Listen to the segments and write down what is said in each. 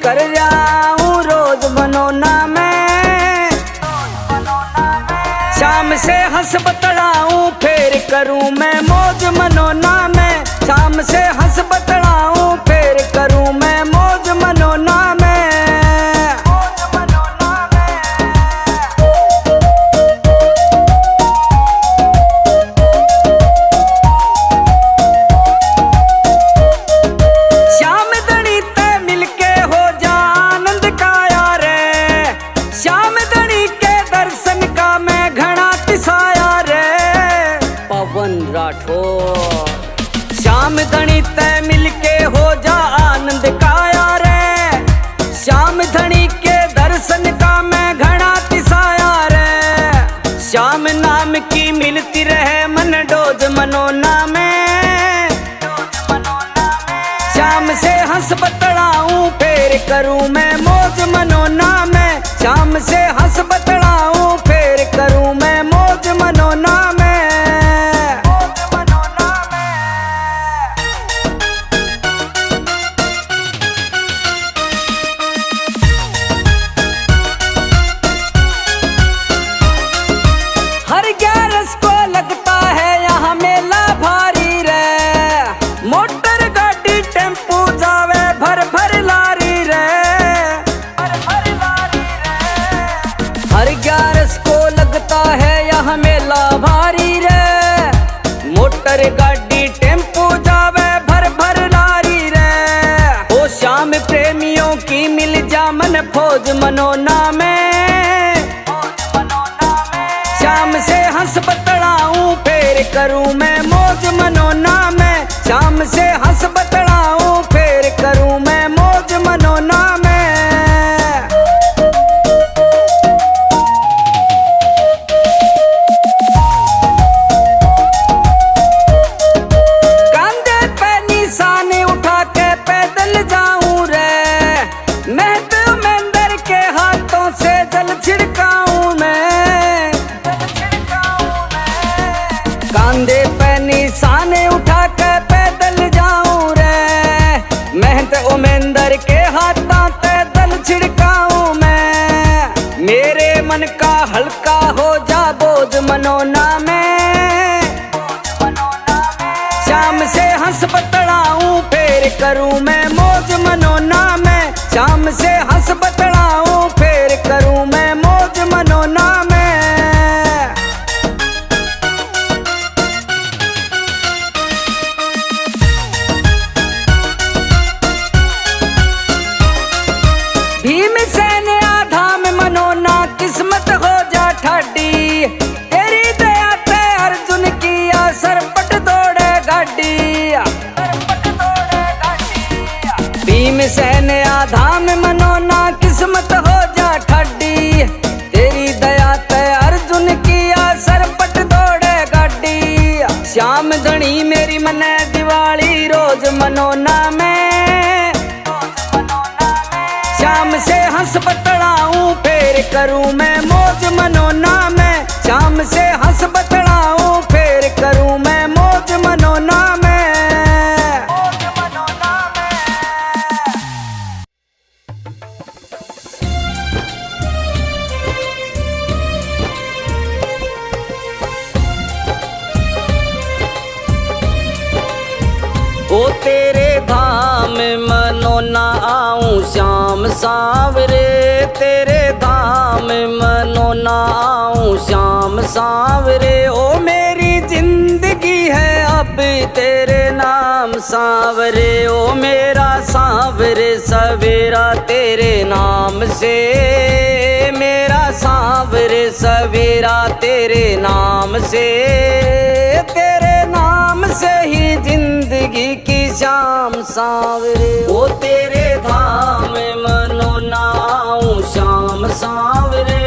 कर जाऊं रोज मनोना में। शाम से हंस बतलाऊं फिर करूं मैं मौज मनोना में। शाम से हंस बतलाऊं फिर करूं मैं मौज मनोना में। श्याम धनी ते मिलके हो जा आनंद का यार, श्याम धनी के दर्शन का मैं घना तिसाया रे। पवन राठौर। श्याम धनी ते मिलके हो जा आनंद का यार, श्याम धनी के दर्शन का मैं घना तिसाया रे। श्याम नाम की मिलती रहे मन डोज मनोना में। श्याम से हंस बतलाऊं फिर करूं मैं मौज मनोना में। श्याम से हंस बतलाऊं फिर करूं मैं मौज मनोना में। हर 11 को लगता है यहाँ मेला भारी रे। मोटर गाड़ी टेम्पू जावे भर भर लारी रे। हर 11 को लगता है यहाँ मेला भारी रे। मोटर गाड़ी टेम्पू जावे भर भर लारी रे। ओ श्याम प्रेमियों की मिल जा मन फौज मनोना में। श्याम से हंस बतलाऊं फिर करूं मैं मौज मनोना में। श्याम से हंस बतलाऊं फिर करूं मैं मौज मनोना में। कांधे पे निशान उठा के पैदल जाऊं रे। मेहत मेंदर के हाथों से जल छिड़काऊं मैं। कांधे पे निशान उठा के पैदल जाऊं रे। मेहनत उमेंदर के हाथों से दल छिड़काऊं मैं। मेरे मन का हल्का हो जा बोझ मनोना में। श्याम से हंस बतलाऊं फिर करूं मैं मौज मनोना में। श्याम से हंस बतलाऊं फिर करूं मैं मौज मनोना में। भीमसेन आधाम मनोना किस्मत हो जा ठाडी। तेरी दया ते अर्जुन किया सरपट दौड़े गाड़ी। भीमसेन आधाम मनोना किस्मत हो जा ठाडी। तेरी दया ते अर्जुन किया सरपट दौड़े गाड़ी। श्याम धनी मेरी मने दिवाली रोज मनोना में। श्याम से हंस बतलाऊं फिर करूं मैं मौज मनोना में। श्याम से हंस बतलाऊं फिर करूं मैं मौज मनोना में। ओ तेरे धाम मनोना आऊं श्याम सांवरे। तेरे धाम मनोना आऊं श्याम सांवरे। ओ मेरी जिंदगी है अब तेरे नाम सांवरे। ओ मेरा सांवरे सवेरा तेरे नाम से। मेरा सांवरे सवेरा तेरे नाम से। तेरे नाम से ही जिंदगी की शाम सांवरे। ओ तेरे धाम मनोना आऊं श्याम सांवरे।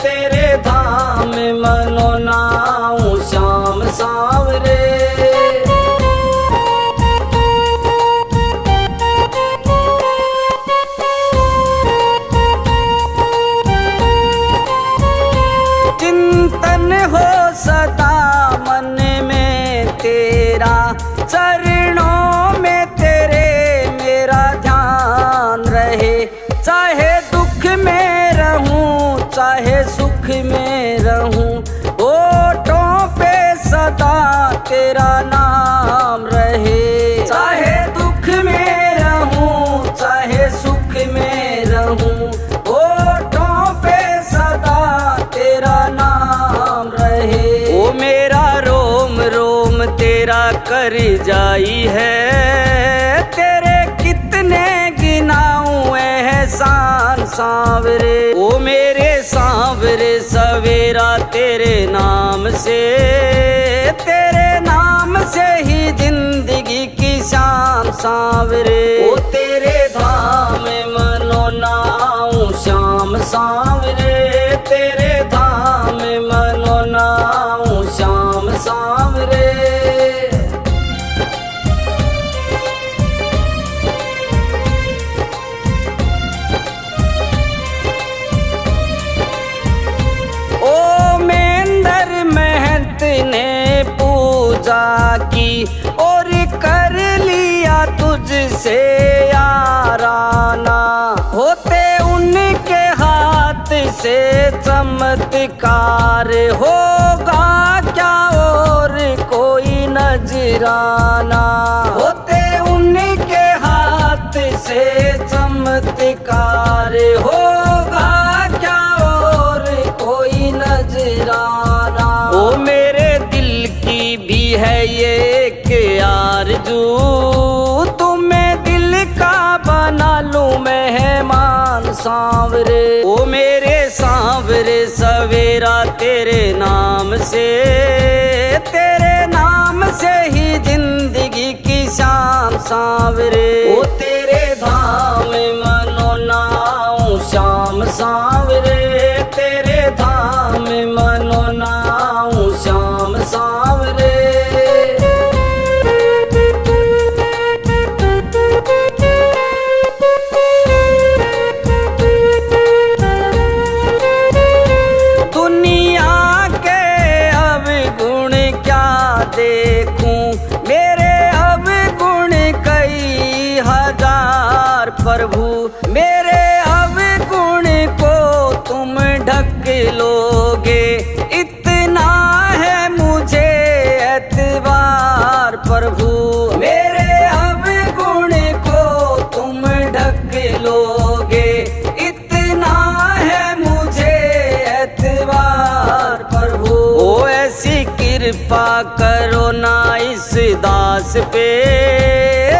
तेरे धाम मनोना आऊं श्याम सांवरे। चिंतन हो सदा मन में तेरा। चरणों में तेरे मेरा ध्यान रहे। आई है, तेरे कितने गिनाऊं एहसान सांवरे। ओ मेरे सांवरे सवेरा तेरे नाम से, तेरे नाम से ही जिंदगी की शाम सांवरे। ओ तेरे धाम मनो नाऊं श्याम सांवरे, तेरे धाम मनो नाऊं श्याम सांवरे। ओ मेंदर महंत ने पूजा की और कर लिया तुझसे याराना, होते उनके हाथ से चमत्कार, होगा क्या और कोई नजराना। होते उनके हाथ से चमत्कार, होगा क्या और कोई नजराना। ओ मेरे दिल की भी है ये एक आरज़ू, तुम्हें दिल का बना लूं मेहमान सांवरे। ओ मेरे सांवरे सवेरा तेरे नाम से, तेरे नाम से ही जिंदगी की शाम सांवरे। ओ तेरे धाम मनो नाऊं श्याम सांवरे, तेरे धाम मनो नाऊं श्याम सांवरे। दुनिया के अवगुण क्या देखूं, मेरे अवगुण कई हजार प्रभु। मेरे अवगुण को तुम ढक लोगे, इतना है मुझे एतबार प्रभु। मेरे अवगुण को तुम ढक लोगे, इतना है मुझे एतबार प्रभु। ओ ऐसी कृपा करो ना इस दास पे,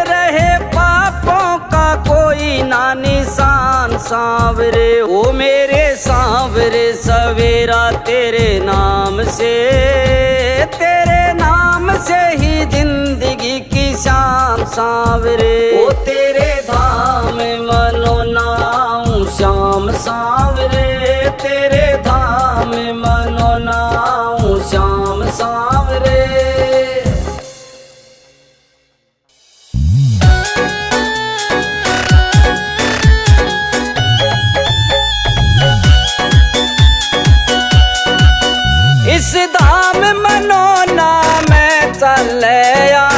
रहे पापों का कोई ना निशान सांवरे। ओ मेरे सांवरे सवेरा तेरे नाम से, तेरे नाम से ही जिंदगी की शाम सांवरे। ओ तेरे धाम मनो नाऊं श्याम सांवरे, तेरे धाम मनो नाऊं श्याम सांवरे। इस धाम मनोना में चलया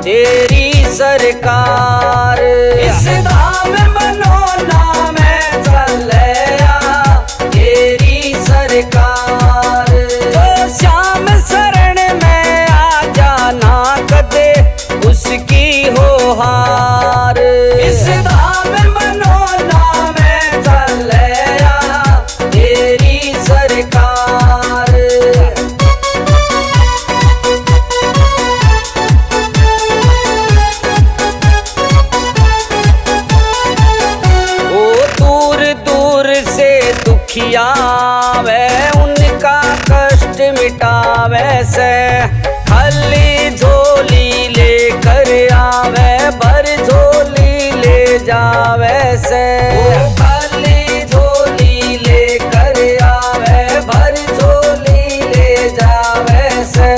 तेरी सरकार, इस धाम मनोना में चलया तेरी सरकार। तो श्याम शरण में आ जाना कदे उसकी हो हार। इस धाम मनोना में चलया तेरी सरकार। दुखियावे उनका कष्ट मिटावे से, खाली झोली लेकर आवे भर झोली ले जावे से। खाली झोली लेकर आवे भर झोली ले जावे से।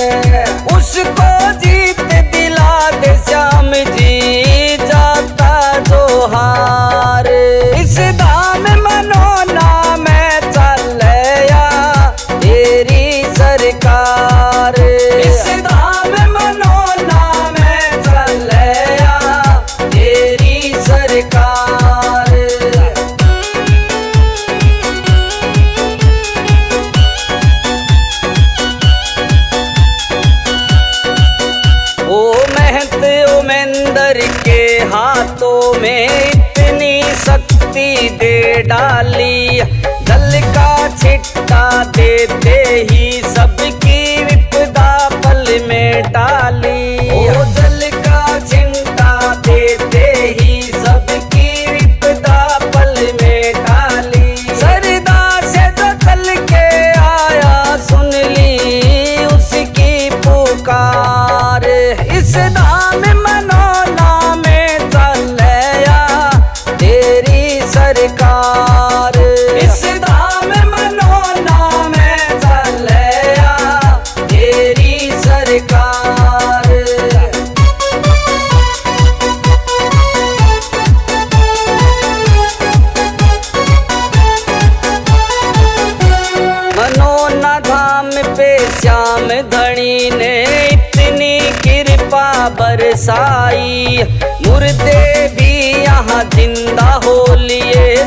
उसको जीत दिला दे श्याम जी जाता जो हार। इस धाम मनोना में चलया तेरी सरकार, इस धाम मनोना में चलया तेरी सरकार। ओ महंत ओ मेंदर के हाथों में इतनी शक्ति दे डाली, जल का छिट्टा देते ही सबकी विपदा पल में डाली। ओ जल का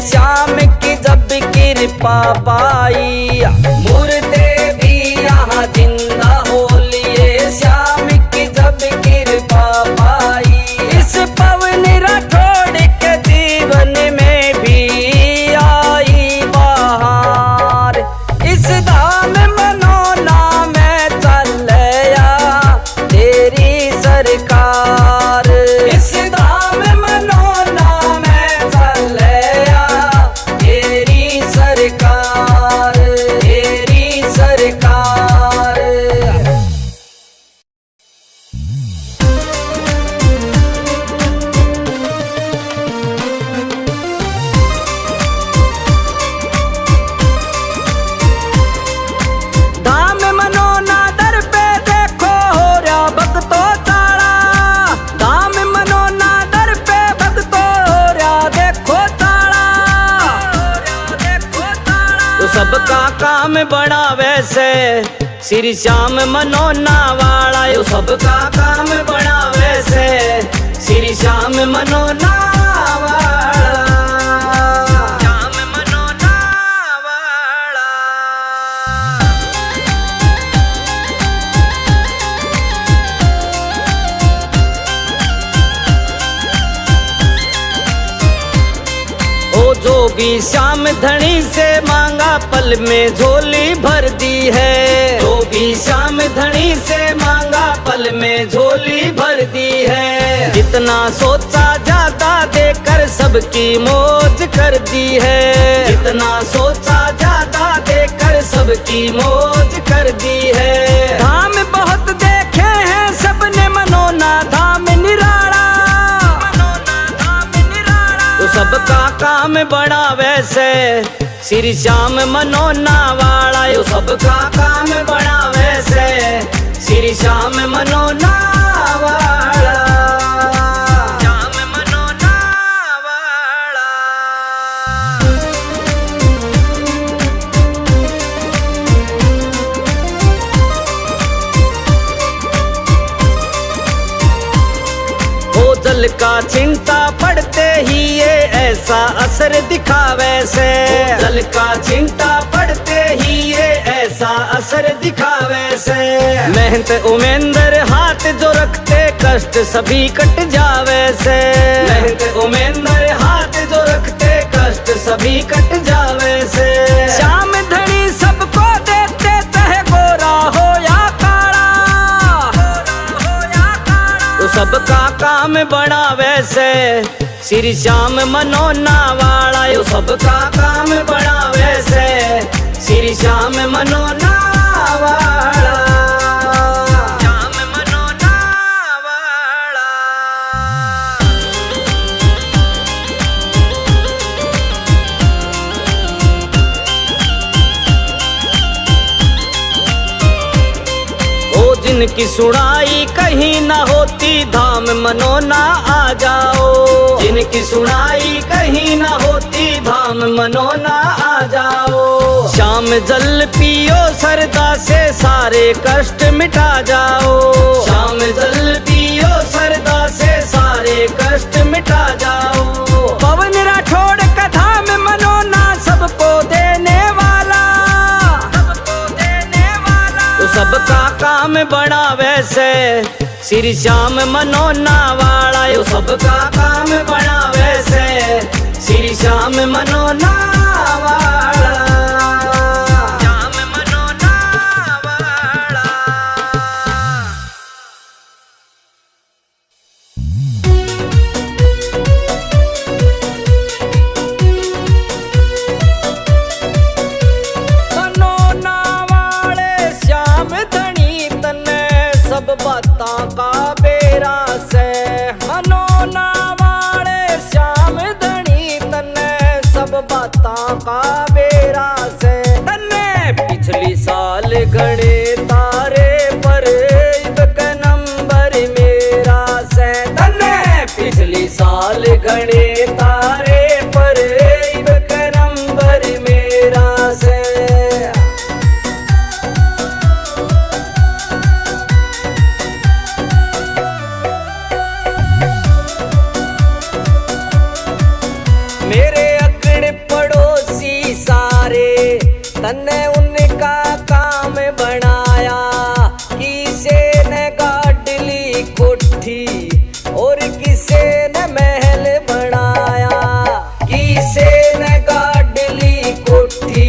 श्याम की जब कृपा पाई, मुर्दे भी यहाँ जिंदा हो लिए श्याम की जब कृपा पाई। इस पवन राठौड़ के जीवन में भी आई बहार, इस धाम मनोना में चलया तेरी सरकार, इस धाम मनोना में चलया तेरी सरकार, तेरी सरकार। धाम मनोना दर पे देखो हो रहा भक्तों ताड़ा, धाम मनोना दर पे भक्तों हो रहा देखो ताड़ा, तो सबका काम बड़ा वैसे श्री श्याम मनोना वाला, यो सबका काम बड़ा वैसे श्री श्याम मनोना वाला, श्याम मनोना वाला। ओ जो भी श्याम धनी से मांगा पल में झोली भर दी है, जो भी श्याम धनी से मांगा पल में झोली भर दी है। जितना सोचा ज्यादा देकर सबकी मौज कर दी है, जितना सोचा ज्यादा देकर सबकी मौज कर दी है। धाम बहुत देखे हैं सबने मनोना धाम निराला, मनोना धाम निराला, तो सबका काम बड़ा वैसे श्री श्याम मनोना वाला, यो सबका काम बड़ा वैसे श्री श्याम मनोना वाला, श्याम मनोना वाला। हो जल का चिंता पड़ते ही ये ऐसा असर दिखावे से, जल का चिंता पड़ते ही ये ऐसा असर दिखावे से। मेहनत उमेंद्र हाथ जो रखते कष्ट सभी कट जावे से, मेहनत उमेंद्र हाथ जो रखते कष्ट सभी कट जावे से। श्याम धनी सबको देते चाहे गोरा हो या काला, तो सबका काम बड़ा वैसे श्री श्याम मनोना वाला, यो सबका काम बड़ा वैसे श्री श्याम मनोना वाला, श्याम मनोना वाला। ओ जिनकी सुनाई कहीं ना होती धाम मनोना आ जाओ, जिनकी सुनाई कहीं ना होती धाम मनोना आ जाओ। श्याम जल पियो सरदा से सारे कष्ट मिटा जाओ, श्याम जल पियो सरदा से सारे कष्ट मिटा जाओ। पवन राठौड़ का धाम मनोना सबको देने वाला, सबको देने वाला, तो सबका काम बड़ा वैसे श्री श्याम मनोना वाला, यो सबका काम बड़ा वैसे श्री श्याम मनोना वाला, श्याम मनोना वाला। मनोना वाले श्याम धनी तने सब बातां का बेरा से, मनोना वाले श्याम धनी तने सब बातां का बेरा से। तने पिछली साल घड़े तारे पर इब का नंबर मेरा से, तने पिछली साल घड़े तारे पर इब का नंबर मेरा से। मेरे अकड़ तन्ने उनका काम बनाया, किसे ने गाड़ ली कोठी और किसे ने महल बनाया, किसे ने गाड़ ली कोठी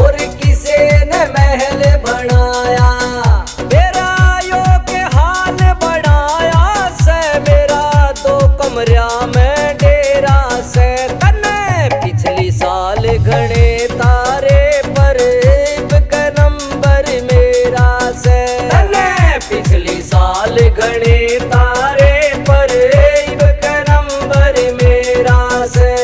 और किसे ने महल बनाया। मेरा यो के हाल बनाया से, मेरा 2 कमरा में डेरा से। तन्ने पिछली साल घने तारे पर इब के नंबर मेरा से, तन्ने पिछली साल घने तारे पर इब के नंबर मेरा से।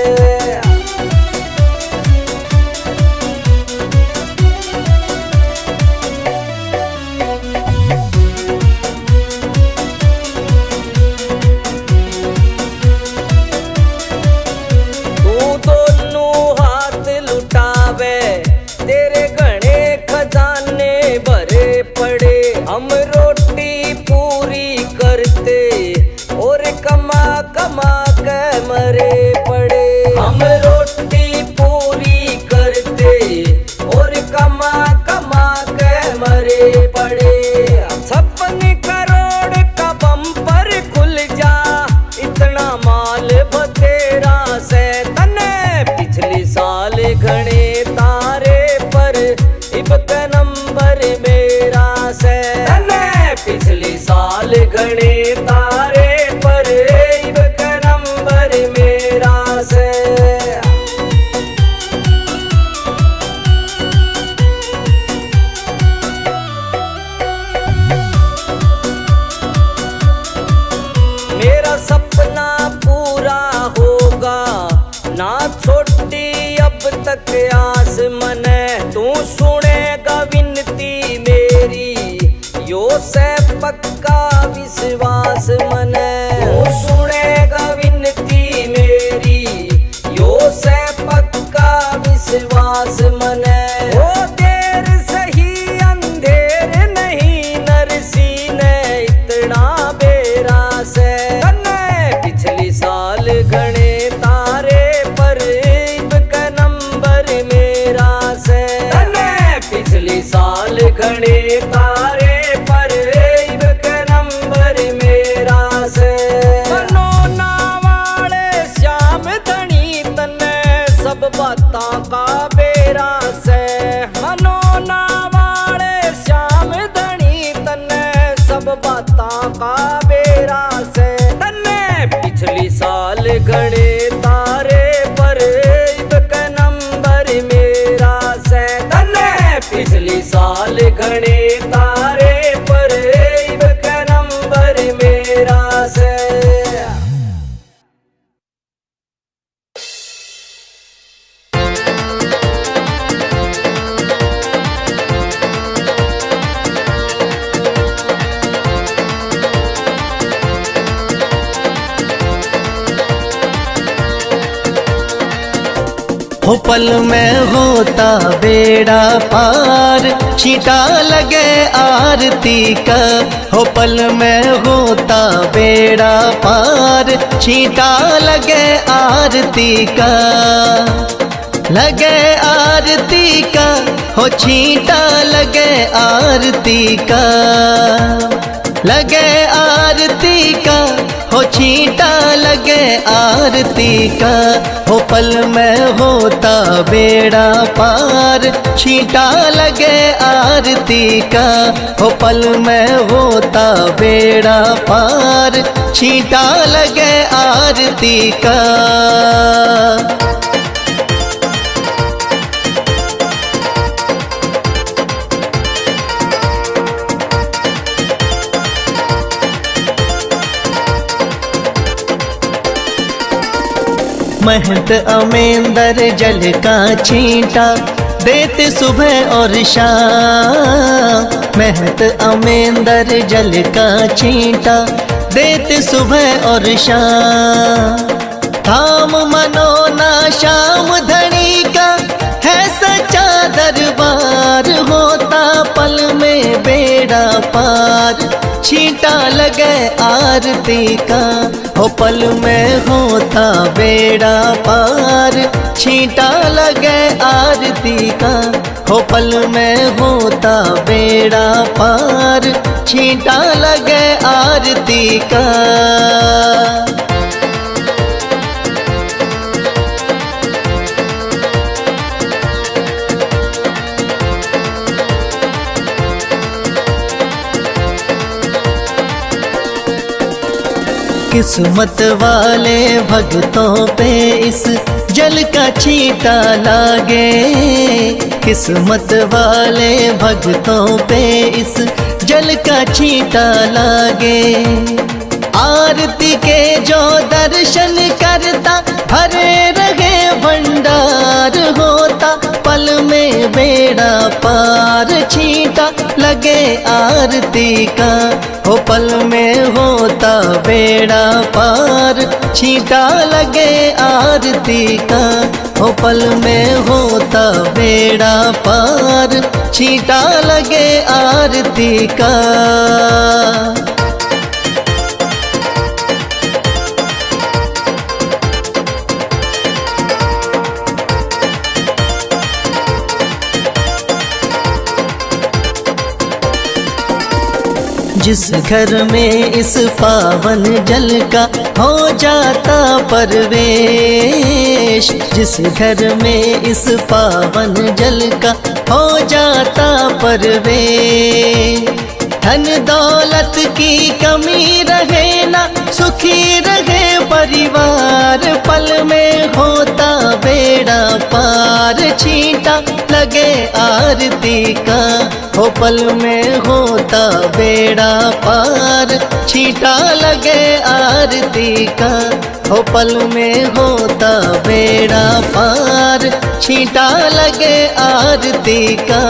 हम रोटी पूरी करते और कमा कमा के मरे पड़े, हम रोटी पूरी करते और कमा कमा के मरे पड़े। 56 करोड़ का बम्पर खुल जा, इतना माल बतेरा से। तन्ने पिछली साल घने तारे पर इब के नंबर मेरा से, पिछली साल घने तारे पर इब के नंबर मेरा से। मेरा सपना पूरा होगा ना छोटी अब तक आस मने, तू सुनेगा विनती मेरी यो से पक्का विश्वास मने। तू सुनेगा विनती मेरी यो से पक्का विश्वास मने। ओ देर सही अंधेर नहीं, नरसी ने इतना बेरा से। तन्ने पिछली साल घने तारे पर इब के नंबर मेरा से, तन्ने पिछली साल घने तारे पर इब के नंबर मेरा से। मनोना वाले श्याम धनी तन्ने सब बातां का बेरा से, मनोना वाले श्याम धनी तन्ने सब बातां का बेरा से। तन्ने पिछली साल घने तारे पर इब के नंबर मेरा से, तन्ने पिछली साल घने तारे पर इब के नंबर मेरा से। हो पल में होता बेड़ा पार, छींटा लगे आरती का। हो पल में होता बेड़ा पार, छींटा लगे आरती का। लगे आरती का हो छींटा लगे आरती का। लगे आरती का हो छींटा लगे आरती का। हो पल में होता बेड़ा पार, छींटा लगे आरती का। हो पल में होता बेड़ा पार, छींटा लगे आरती का। महंत अमेंदर जल का छींटा देते सुबह और शाम। महंत अमेंदर जल का छींटा देते सुबह और शाम। थाम मनोना श्याम धनी का है सच्चा दरबार। होता पल में बेड़ा पार, छींटा लगे आरती का। हो पल में होता बेड़ा पार, छींटा लगे आरती का, हो पल में होता बेड़ा पार, छींटा लगे आरती का। किस्मत वाले भक्तों पे इस जल का छींटा लागे, किस्मत वाले भक्तों पे इस जल का छींटा लागे। आरती के जो दर्शन करता भरे रहे भंडार होता, पल में बेड़ा पार, छींटा लगे आरती का, हो पल में होता बेड़ा पार, छींटा लगे आरती का, हो पल में होता बेड़ा पार, छींटा लगे आरती का। जिस घर में इस पावन जल का हो जाता परवेश, जिस घर में इस पावन जल का हो जाता परवेश, धन दौलत की कमी रहे ना, सुखी रहे परिवार, पल में होता बेड़ा पार, छींटा लगे आरती का, हो पल में होता बेड़ा पार, छींटा लगे आरती का, हो पल में होता बेड़ा पार, छींटा लगे आरती का।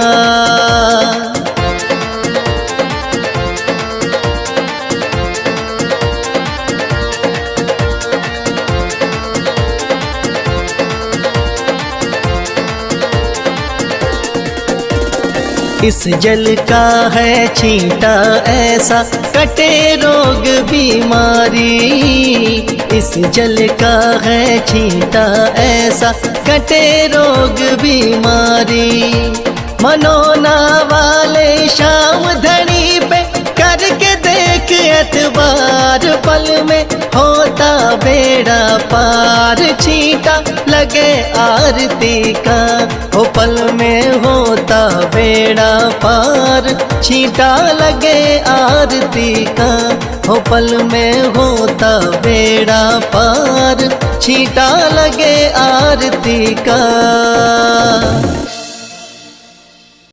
इस जल का है छींटा ऐसा, कटे रोग बीमारी, इस जल का है छींटा ऐसा, कटे रोग बीमारी। मनोना वाले शाम धनी पे करके देख एतबार, पल में होता बेड़ा पार, छींटा लगे आरती का, हो पल में होता बेड़ा पार, छींटा लगे आरती का, हो पल में होता बेड़ा पार, छींटा लगे आरती का।